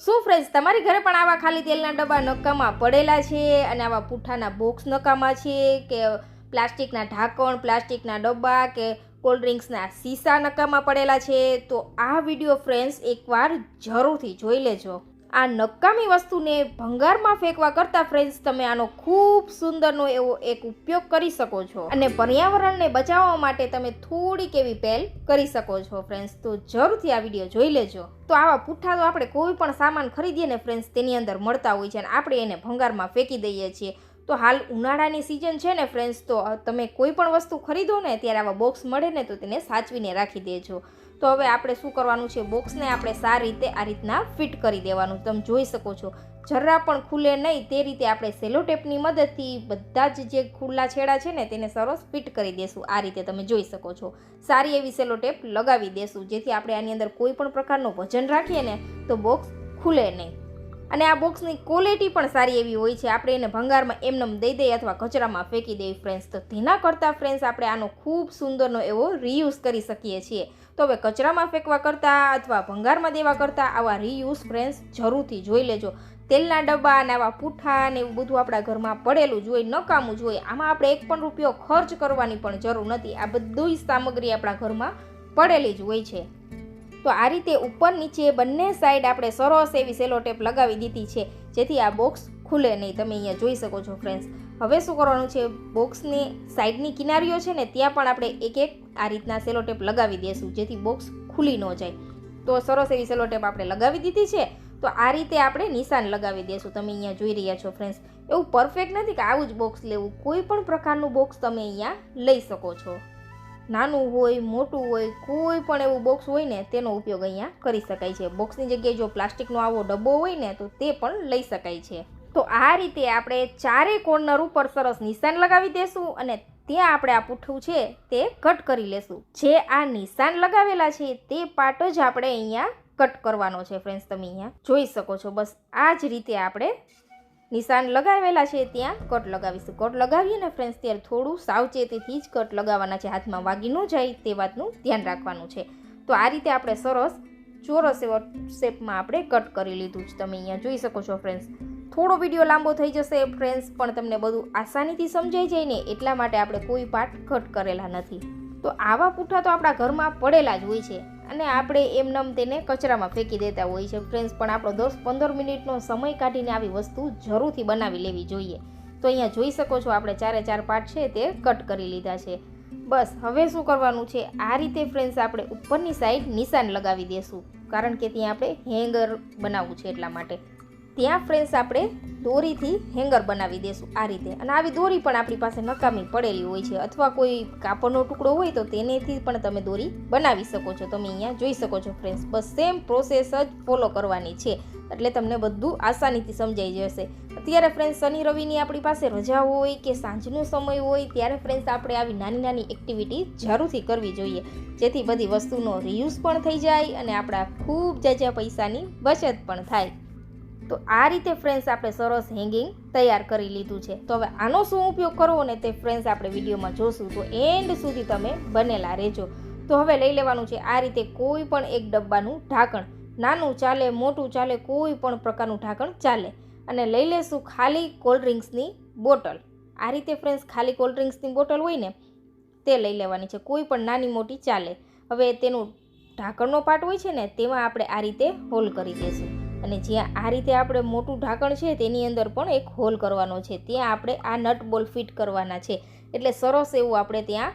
શું ફ્રેન્ડ્સ, તમારી ઘરે પણ આવા ખાલી તેલના ડબ્બા નકામા પડેલા છે અને આવા પૂઠાના બોક્સ નકામા છે કે પ્લાસ્ટિકના ઢાંકણ, પ્લાસ્ટિકના ડબ્બા કે કોલ્ડ ડ્રિંક્સના શીશા નકામા પડેલા છે? તો આ વિડીયો ફ્રેન્ડ્સ એકવાર જરૂરથી જોઈ લેજો. આ નકામી વસ્તુને ભંગારમાં ફેંકવા કરતાં ફ્રેન્ડ્સ તમે આનો ખૂબ સુંદરનો એવો એક ઉપયોગ કરી શકો છો અને પર્યાવરણને બચાવવા માટે તમે થોડીક એવી પહેલ કરી શકો છો ફ્રેન્ડ્સ. તો જરૂરથી આ વિડીયો જોઈ લેજો. તો આવા પુઠ્ઠા તો આપણે કોઈ પણ સામાન ખરીદીએ ને ફ્રેન્ડ્સ તેની અંદર મળતા હોય છે અને આપણે એને ભંગારમાં ફેંકી દઈએ છીએ. તો હાલ ઉનાળાની સિઝન છે ને ફ્રેન્ડ્સ, તો તમે કોઈ પણ વસ્તુ ખરીદો ને ત્યારે આવા બોક્સ મળે ને તો તેને સાચવીને રાખી દેજો. તો હવે આપણે શું કરવાનું છે, બોક્સને આપણે સારી રીતે આ રીતના ફિટ કરી દેવાનું. તમે જોઈ શકો છો જરા પણ ખુલે નહીં તે રીતે આપણે સેલોટેપની મદદથી બધા જ જે ખુલ્લા છેડા છે ને તેને સરસ ફિટ કરી દેશું. આ રીતે તમે જોઈ શકો છો સારી એવી સેલોટેપ લગાવી દેશું જેથી આપણે આની અંદર કોઈ પણ પ્રકારનું વજન રાખીએ ને તો બોક્સ ખુલે નહીં. અને આ બોક્સની ક્વોલિટી પણ સારી એવી હોય છે. આપણે એને ભંગારમાં એમનેમ દઈ દઈએ અથવા કચરામાં ફેંકી દઈએ ફ્રેન્ડ્સ, તો તેના કરતાં ફ્રેન્ડ્સ આપણે આનો ખૂબ સુંદરનો એવો રીયુઝ કરી શકીએ છીએ. તો હવે કચરામાં ફેંકવા કરતાં અથવા ભંગારમાં દેવા કરતાં આવા રીયુઝ ફ્રેન્ડ્સ જરૂરથી જોઈ લેજો. તેલના ડબ્બા અને આવા પૂઠા ને એવું બધું આપણા ઘરમાં પડેલું જ હોય, નકામું જ હોય. આમાં આપણે એક પણ રૂપિયો ખર્ચ કરવાની પણ જરૂર નથી. આ બધી સામગ્રી આપણા ઘરમાં પડેલી જ હોય છે. તો આ રીતે ઉપર નીચે બંને સાઈડ આપણે સરસ એવી સેલોટેપ લગાવી દીધી છે જેથી આ બોક્સ ખુલે નહીં. તમે અહીંયા જોઈ શકો છો ફ્રેન્ડ્સ. હવે શું કરવાનું છે, બોક્સની સાઈડની કિનારીઓ છે ને ત્યાં પણ આપણે એક એક આ રીતના સેલોટેપ લગાવી દઈશું જેથી બોક્સ ખુલી ન જાય. તો સરસ એવી સેલોટેપ આપણે લગાવી દીધી છે. તો આ રીતે આપણે નિશાન લગાવી દઈશું. તમે અહીંયા જોઈ રહ્યા છો ફ્રેન્ડ્સ. એવું પરફેક્ટ નથી કે આવું જ બોક્સ લેવું. કોઈ પણ પ્રકારનું બોક્સ તમે અહીંયા લઈ શકો છો. નાનું હોય, મોટું હોય, કોઈ પણ એવું બોક્સ હોય ને તેનો ઉપયોગ અહીંયા કરી શકાય છે. બોક્સની જગ્યાએ જો પ્લાસ્ટિકનો આવો ડબ્બો હોય ને તો તે પણ લઈ શકાય છે. તો આ રીતે આપણે ચારે કોર્નર ઉપર સરસ નિશાન લગાવી દેશું અને ત્યાં આપણે આ પૂઠું છે તે કટ કરી લેશું. જે આ નિશાન લગાવેલા છે તે પાર્ટ જ આપણે અહીંયા કટ કરવાનો છે ફ્રેન્ડ્સ. તમે અહીંયા જોઈ શકો છો. બસ આ જ રીતે આપણે નિશાન લગાવેલા છે ત્યાં કટ લગાવીશું. કટ લગાવીએ ને ફ્રેન્ડ્સ ત્યારે થોડું સાવચેતીથી જ કટ લગાવવાના છે. હાથમાં વાગી ન જાય તે વાતનું ધ્યાન રાખવાનું છે. તો આ રીતે આપણે સરસ ચોરસ એવા શેપમાં આપણે કટ કરી લીધું છે. તમે અહીંયા જોઈ શકો છો ફ્રેન્ડ્સ. થોડો વિડીયો લાંબો થઈ જશે ફ્રેન્ડ્સ, પણ તમને બધું આસાનીથી સમજાઈ જાય ને એટલા માટે આપણે કોઈ પાર્ટ કટ કરેલા નથી. તો આવા પૂઠા તો આપણા ઘરમાં પડેલા જ હોય છે અને આપણે એમનેમ તેને કચરામાં ફેંકી દેતા હોય છે ફ્રેન્ડ્સ. પણ આપણો 10-15 મિનિટનો સમય કાઢીને આવી વસ્તુ જરૂરથી બનાવી લેવી જોઈએ. તો અહીંયા જોઈ શકો છો આપણે ચારે ચાર પાર્ટ છે તે કટ કરી લીધા છે. બસ હવે શું કરવાનું છે, આ રીતે ફ્રેન્ડ્સ આપણે ઉપરની સાઈડ નિશાન લગાવી દઈશું કારણ કે ત્યાં આપણે હેંગર બનાવવું છે એટલા માટે. ત્યાં ફ્રેન્ડ્સ આપણે દોરીથી હેંગર બનાવી દઈશું આ રીતે. અને આવી દોરી પણ આપણી પાસે નકામી પડેલી હોય છે અથવા કોઈ કાપડનો ટુકડો હોય તો તેનેથી પણ તમે દોરી બનાવી શકો છો. તમે અહીંયા જોઈ શકો છો ફ્રેન્ડ્સ. બસ સેમ પ્રોસેસ જ ફોલો કરવાની છે એટલે તમને બધું આસાનીથી સમજાઈ જશે. અત્યારે ફ્રેન્ડ્સ શનિ રવિની આપણી પાસે રજા હોય કે સાંજનો સમય હોય ત્યારે ફ્રેન્ડ્સ આપણે આવી નાની નાની એક્ટિવિટી જરૂરથી કરવી જોઈએ જેથી બધી વસ્તુનો રીયુઝ પણ થઈ જાય અને આપણા ખૂબ જાજા પૈસાની બચત પણ થાય. તો આ રીતે ફ્રેન્ડ્સ આપણે સરસ હેંગિંગ તૈયાર કરી લીધું છે. તો હવે આનો શું ઉપયોગ કરવો ને તે ફ્રેન્ડ્સ આપણે વિડીયોમાં જોશું. તો એન્ડ સુધી તમે બનેલા રહેજો. તો હવે લઈ લેવાનું છે આ રીતે કોઈ પણ એક ડબ્બાનું ઢાંકણ. નાનું ચાલે, મોટું ચાલે, કોઈ પણ પ્રકારનું ઢાંકણ ચાલે. અને લઈ લેશું ખાલી કોલ્ડ ડ્રિંક્સની બોટલ. આ રીતે ફ્રેન્ડ્સ ખાલી કોલ્ડ ડ્રિંક્સની બોટલ હોય ને તે લઈ લેવાની છે. કોઈ પણ નાની મોટી ચાલે. હવે તેનું ઢાંકણનો પાર્ટ હોય છે ને તેમાં આપણે આ રીતે હોલ કરી દઈશું. અને જ્યાં આ રીતે આપણે મોટું ઢાંકણ છે તેની અંદર પણ એક હોલ કરવાનો છે. ત્યાં આપણે આ નટ બોલ ફિટ કરવાના છે. એટલે સરસ એવું આપણે ત્યાં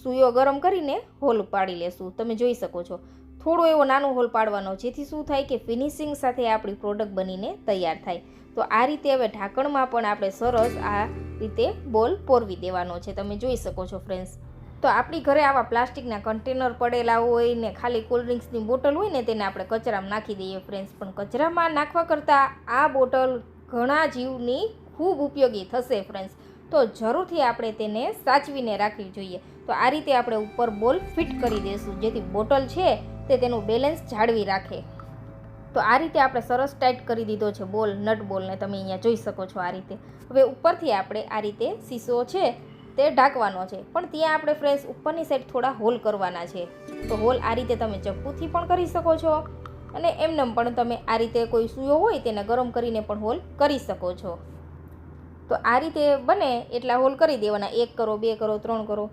સૂયો ગરમ કરીને હોલ પાડી લેશું. તમે જોઈ શકો છો થોડો એવો નાનો હોલ પાડવાનો જેથી શું થાય કે ફિનિશિંગ સાથે આપણી પ્રોડક્ટ બનીને તૈયાર થાય. તો આ રીતે હવે ઢાંકણમાં પણ આપણે સરસ આ રીતે બોલ પોરવી દેવાનો છે. તમે જોઈ શકો છો ફ્રેન્ડ્સ. તો આપણી ઘરે આવા પ્લાસ્ટિકના કન્ટેનર પડેલા હોય ને ખાલી કોલ્ડ ડ્રિંક્સની બોટલ હોય ને તેને આપણે કચરામાં નાખી દઈએ ફ્રેન્ડ્સ. પણ કચરામાં નાખવા કરતાં આ બોટલ ઘણા જીવની ખૂબ ઉપયોગી થશે ફ્રેન્ડ્સ. તો જરૂરથી આપણે તેને સાચવીને રાખવી જોઈએ. તો આ રીતે આપણે ઉપર બોલ ફિટ કરી દઈશું જેથી બોટલ છે તે તેનું બેલેન્સ જાળવી રાખે. તો આ રીતે આપણે સરસ ટાઈટ કરી દીધો છે બોલ, નટ બોલને. તમે અહીંયા જોઈ શકો છો આ રીતે. હવે ઉપરથી આપણે આ રીતે શીશો છે તે ઢાંકવાનો છે. પણ ત્યાં આપણે ફ્રેન્ડ્સ ઉપરની સાઈડ થોડા હોલ કરવાના છે. તો હોલ આ રીતે તમે ચપ્પુથી પણ કરી શકો છો અને એમનેમ પણ તમે આ રીતે કોઈ સૂયો હોય તેને ગરમ કરીને પણ હોલ કરી શકો છો. તો આ રીતે બને એટલા હોલ કરી દેવાના, 1 કરો, 2 કરો, 3 કરો,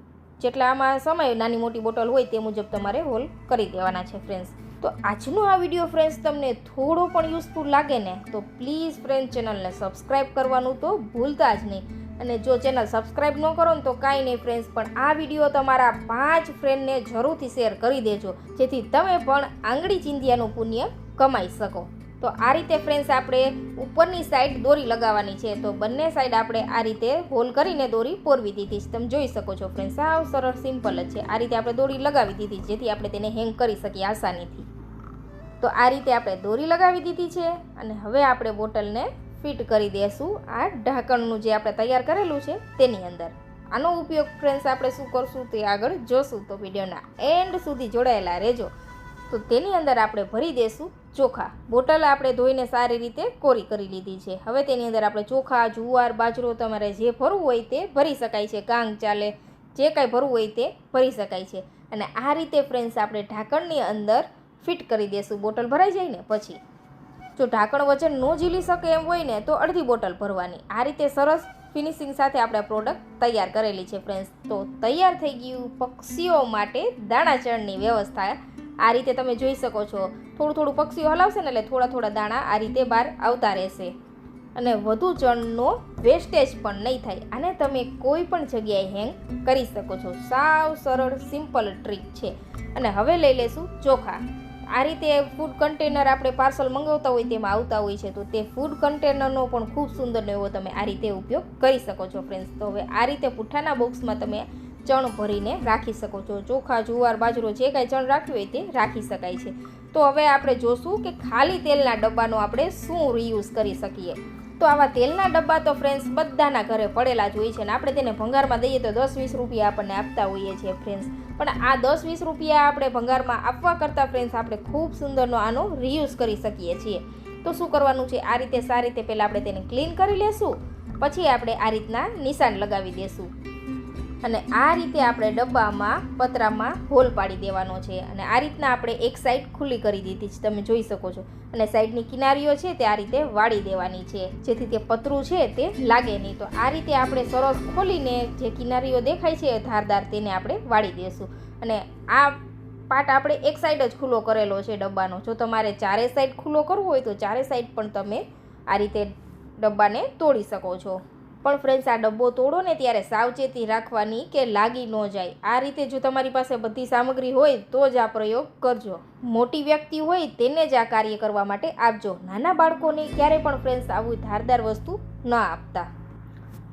જેટલા આમાં સમય નાની મોટી બોટલ હોય તે મુજબ તમારે હોલ કરી દેવાના છે ફ્રેન્ડ્સ. તો આજનો આ વિડીયો ફ્રેન્ડ્સ તમને થોડો પણ યુઝફુલ લાગે ને તો પ્લીઝ ફ્રેન્ડ ચેનલને સબસ્ક્રાઈબ કરવાનું તો ભૂલતા જ નહીં. અને જો ચેનલ સબસ્ક્રાઈબ ન કરો ને તો કાંઈ નહીં ફ્રેન્ડ્સ, પણ આ વિડીયો તમારા 5 ફ્રેન્ડને જરૂરથી શેર કરી દેજો, જેથી તમે પણ આંગળી ચીંધ્યાનું પુણ્ય કમાઈ શકો. તો આ રીતે ફ્રેન્ડ્સ આપણે ઉપરની સાઈડ દોરી લગાવવાની છે. તો બંને સાઈડ આપણે આ રીતે હોલ કરીને દોરી પોરવી દીધી છે. તમે જોઈ શકો છો ફ્રેન્ડ્સ, સાવ સરળ સિમ્પલ જ છે. આ રીતે આપણે દોરી લગાવી દીધી જેથી આપણે તેને હેંગ કરી શકીએ આસાનીથી. તો આ રીતે આપણે દોરી લગાવી દીધી છે અને હવે આપણે બોટલને ફિટ કરી દઈશું આ ઢાંકણનું જે આપણે તૈયાર કરેલું છે તેની અંદર. આનો ઉપયોગ ફ્રેન્ડ્સ આપણે શું કરશું તે આગળ જોશું, તો વિડીયોના એન્ડ સુધી જોડાયેલા રહેજો. તો તેની અંદર આપણે ભરી દઈશું ચોખા. બોટલ આપણે ધોઈને સારી રીતે કોરી કરી લીધી છે. હવે તેની અંદર આપણે ચોખા, જુવાર, બાજરો તમારે જે ભરવું હોય તે ભરી શકાય છે. કાંગ ચાલે, જે કાંઈ ભરવું હોય તે ભરી શકાય છે. અને આ રીતે ફ્રેન્ડ્સ આપણે ઢાંકણની અંદર ફિટ કરી દઈશું. બોટલ ભરાઈ જાય ને પછી જો ઢાંકણ વજન ન ઝીલી શકે એમ હોય ને તો અડધી બોટલ ભરવાની. આ રીતે સરસ ફિનિશિંગ સાથે આપણે પ્રોડક્ટ તૈયાર કરેલી છે ફ્રેન્ડ્સ. તો તૈયાર થઈ ગયું પક્ષીઓ માટે દાણા ચણની વ્યવસ્થા. આ રીતે તમે જોઈ શકો છો, થોડું થોડું પક્ષીઓ હલાવશે ને એટલે થોડા થોડા દાણા આ રીતે બહાર આવતા રહેશે અને વધુ ચણનો વેસ્ટેજ પણ નહીં થાય. આને તમે કોઈ પણ જગ્યાએ હેંગ કરી શકો છો. સાવ સરળ સિમ્પલ ટ્રીક છે. અને હવે લઈ લેશું ચોખા. આ રીતે ફૂડ કન્ટેનર આપણે પાર્સલ મંગાવતા હોય તેમાં આવતા હોય છે, તો તે ફૂડ કન્ટેનરનો પણ ખૂબ સુંદર એવો તમે આ રીતે ઉપયોગ કરી શકો છો ફ્રેન્ડ્સ. તો હવે આ રીતે પુઠ્ઠાના બોક્સમાં તમે ચણ ભરીને રાખી શકો છો. ચોખા, જુવાર, બાજરો જે કાંઈ ચણ રાખ્યું હોય તે રાખી શકાય છે. તો હવે આપણે જોશું કે ખાલી તેલના ડબ્બાનો આપણે શું રીયુઝ કરી શકીએ. તો આવા તેલના ડબ્બા તો ફ્રેન્ડ્સ બધાના ઘરે પડેલા જ હોય છે ને આપણે તેને ભંગારમાં દઈએ તો 10-20 રૂપિયા આપણને આપતા હોઈએ છીએ ફ્રેન્ડ્સ. પણ આ 10-20 રૂપિયા આપણે ભંગારમાં આપવા કરતાં ફ્રેન્ડ્સ આપણે ખૂબ સુંદરનો આનો રીયુઝ કરી શકીએ છીએ. તો શું કરવાનું છે, આ રીતે સારી રીતે પહેલાં આપણે તેને ક્લીન કરી લેશું, પછી આપણે આ રીતના નિશાન લગાવી દેશું અને આ રીતે આપણે ડબ્બામાં પતરામાં હોલ પાડી દેવાનો છે. અને આ રીતના આપણે એક સાઈડ ખુલ્લી કરી દીધી છે, તમે જોઈ શકો છો. અને સાઈડની કિનારીઓ છે તે આ રીતે વાળી દેવાની છે જેથી તે પતરું છે તે લાગે નહીં. તો આ રીતે આપણે સરસ ખોલીને જે કિનારીઓ દેખાય છે ધારદાર તેને આપણે વાળી દઈશું. અને આ પાર્ટ આપણે એક સાઈડ જ ખુલ્લો કરેલો છે ડબ્બાનો. જો તમારે ચારે સાઈડ ખુલ્લો કરવો હોય તો ચારે સાઈડ પણ તમે આ રીતે ડબ્બાને તોડી શકો છો. પણ ફ્રેન્ડ્સ આ ડબ્બો તોડો ને ત્યારે સાવચેતી રાખવાની કે લાગી ન જાય. આ રીતે જો તમારી પાસે બધી સામગ્રી હોય તો જ આ પ્રયોગ કરજો. મોટી વ્યક્તિ હોય તેને જ આ કાર્ય કરવા માટે આપજો. નાના બાળકોને ક્યારે પણ ફ્રેન્ડ્સ આવું ધારદાર વસ્તુ ન આપતા.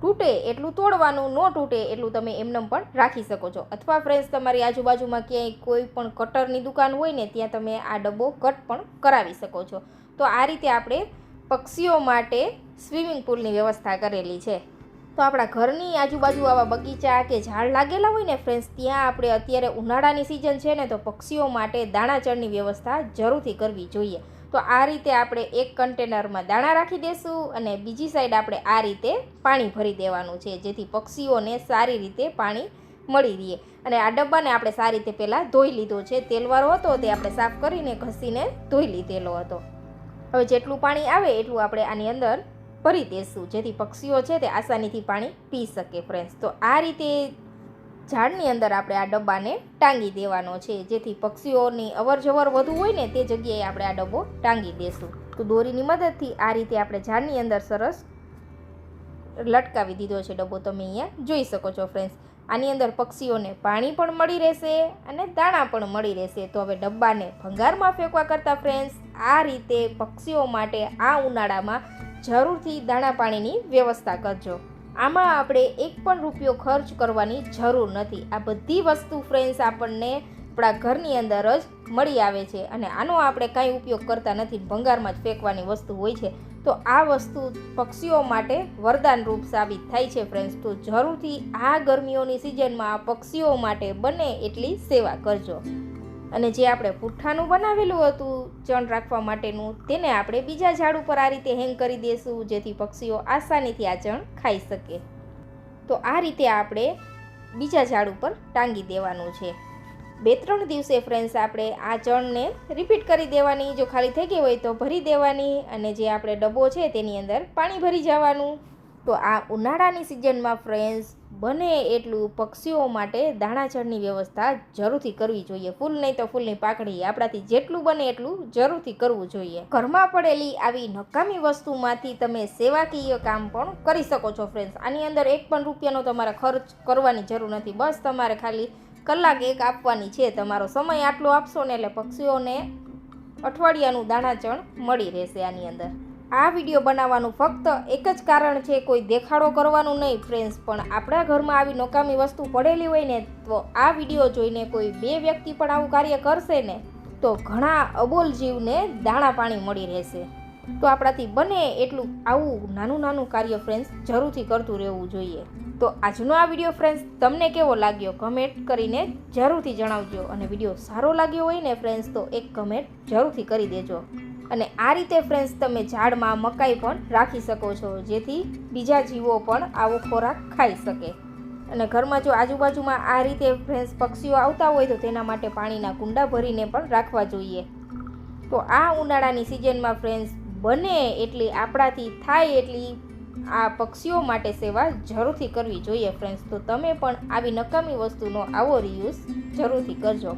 તૂટે એટલું તોડવાનું, ન તૂટે એટલું તમે એમનેમ પણ રાખી શકો છો. અથવા ફ્રેન્ડ્સ તમારી આજુબાજુમાં ક્યાંય કોઈ પણ કટરની દુકાન હોય ને ત્યાં તમે આ ડબ્બો કટ પણ કરાવી શકો છો. તો આ રીતે આપણે પક્ષીઓ માટે સ્વિમિંગ પૂલની વ્યવસ્થા કરેલી છે. તો આપણા ઘરની આજુબાજુ આવા બગીચા કે ઝાડ લાગેલા હોય ને ફ્રેન્ડ્સ, ત્યાં આપણે અત્યારે ઉનાળાની સિઝન છે ને તો પક્ષીઓ માટે દાણા ચણની વ્યવસ્થા જરૂરથી કરવી જોઈએ. તો આ રીતે આપણે એક કન્ટેનરમાં દાણા રાખી દઈશું અને બીજી સાઈડ આપણે આ રીતે પાણી ભરી દેવાનું છે જેથી પક્ષીઓને સારી રીતે પાણી મળી રહે. અને આ ડબ્બાને આપણે સારી રીતે પહેલાં ધોઈ લીધો છે. તેલવાળો હતો તે આપણે સાફ કરીને ઘસીને ધોઈ લીધેલો હતો. હવે જેટલું પાણી આવે એટલું આપણે આની અંદર ભરી દઈશું જેથી પક્ષીઓ છે તે આસાનીથી પાણી પી શકે ફ્રેન્ડ્સ. તો આ રીતે ઝાડની અંદર આપણે આ ડબ્બાને ટાંગી દેવાનો છે જેથી પક્ષીઓની અવર જવર વધુ હોય ને તે જગ્યાએ આપણે આ ડબ્બો ટાંગી દઈશું. તો દોરીની મદદથી આ રીતે આપણે ઝાડની અંદર સરસ લટકાવી દીધો છે ડબ્બો, તમે અહીંયા જોઈ શકો છો ફ્રેન્ડ્સ. આની અંદર પક્ષીઓને પાણી પણ મળી રહેશે અને દાણા પણ મળી રહેશે. તો હવે ડબ્બાને ભંગારમાં ફેંકવા કરતાં ફ્રેન્ડ્સ આ રીતે પક્ષીઓ માટે આ ઉનાળામાં જરૂરથી દાણા પાણીની વ્યવસ્થા કરજો. આમાં આપણે એક પણ રૂપિયો ખર્ચ કરવાની જરૂર નથી. આ બધી વસ્તુ ફ્રેન્ડ્સ આપણને આપણા ઘરની અંદર જ મળી આવે છે અને આનો આપણે કાંઈ ઉપયોગ કરતા નથી, ભંગારમાં જ ફેંકવાની વસ્તુ હોય છે. તો આ વસ્તુ પક્ષીઓ માટે વરદાન રૂપ સાબિત થાય છે ફ્રેન્ડ્સ. તો જરૂરથી આ ગરમીઓની સિઝનમાં પક્ષીઓ માટે બને એટલી સેવા કરજો. અને જે આપણે પુઠ્ઠાનું બનાવેલું હતું ચણ રાખવા માટેનું તેને આપણે બીજા ઝાડ ઉપર આ રીતે હેંગ કરી દઈશું જેથી પક્ષીઓ આસાનીથી આ ચણ ખાઈ શકે. તો આ રીતે આપણે બીજા ઝાડ ઉપર ટાંગી દેવાનું છે. 2-3 દિવસે ફ્રેન્ડ્સ આપણે આ ચણને રિપીટ કરી દેવાની. જો ખાલી થઈ ગઈ હોય તો ભરી દેવાની, અને જે આપણે ડબ્બો છે તેની અંદર પાણી ભરી જવાનું. તો આ ઉનાળાની સિઝનમાં ફ્રેન્ડ્સ બને એટલું પક્ષીઓ માટે દાણાચણની વ્યવસ્થા જરૂરથી કરવી જોઈએ. ફૂલ નહીં તો ફૂલની પાકડી, આપણાથી જેટલું બને એટલું જરૂરથી કરવું જોઈએ. ઘરમાં પડેલી આવી નકામી વસ્તુમાંથી તમે સેવાકીય કામ પણ કરી શકો છો ફ્રેન્ડ્સ. આની અંદર એક પણ રૂપિયાનો તમારે ખર્ચ કરવાની જરૂર નથી. બસ તમારે ખાલી કલાક એક આપવાની છે. તમારો સમય આટલો આપશો ને એટલે પક્ષીઓને અઠવાડિયાનું દાણાચણ મળી રહેશે. આની અંદર આ વિડીયો બનાવવાનું ફક્ત એક જ કારણ છે, કોઈ દેખાડો કરવાનું નહીં ફ્રેન્ડ્સ, પણ આપણા ઘરમાં આવી નકામી વસ્તુ પડેલી હોય ને તો આ વિડીયો જોઈને કોઈ 2 વ્યક્તિ પણ આવું કાર્ય કરશે ને તો ઘણા અબોલ જીવને દાણા પાણી મળી રહેશે. તો આપણાથી બને એટલું આવું નાનું કાર્ય ફ્રેન્ડ્સ જરૂરથી કરતું રહેવું જોઈએ. તો આજનો આ વિડીયો ફ્રેન્ડ્સ તમને કેવો લાગ્યો કમેન્ટ કરીને જરૂરથી જણાવજો. અને વિડીયો સારો લાગ્યો હોય ને ફ્રેન્ડ્સ તો એક કમેન્ટ જરૂરથી કરી દેજો. અને આ રીતે ફ્રેન્ડ્સ તમે ઝાડમાં મકાઈ પણ રાખી શકો છો, જેથી બીજા જીવો પણ આવો ખોરાક ખાઈ શકે. અને ઘરમાં જો આજુબાજુમાં આ રીતે ફ્રેન્ડ્સ પક્ષીઓ આવતા હોય તો તેના માટે પાણીના કુંડા ભરીને પણ રાખવા જોઈએ. તો આ ઉનાળાની સિઝનમાં ફ્રેન્ડ્સ બને એટલી આપણાથી થાય એટલી આ પક્ષીઓ માટે સેવા જરૂરથી કરવી જોઈએ ફ્રેન્ડ્સ. તો તમે પણ આવી નકામી વસ્તુનો આવો રિયુઝ જરૂરથી કરજો.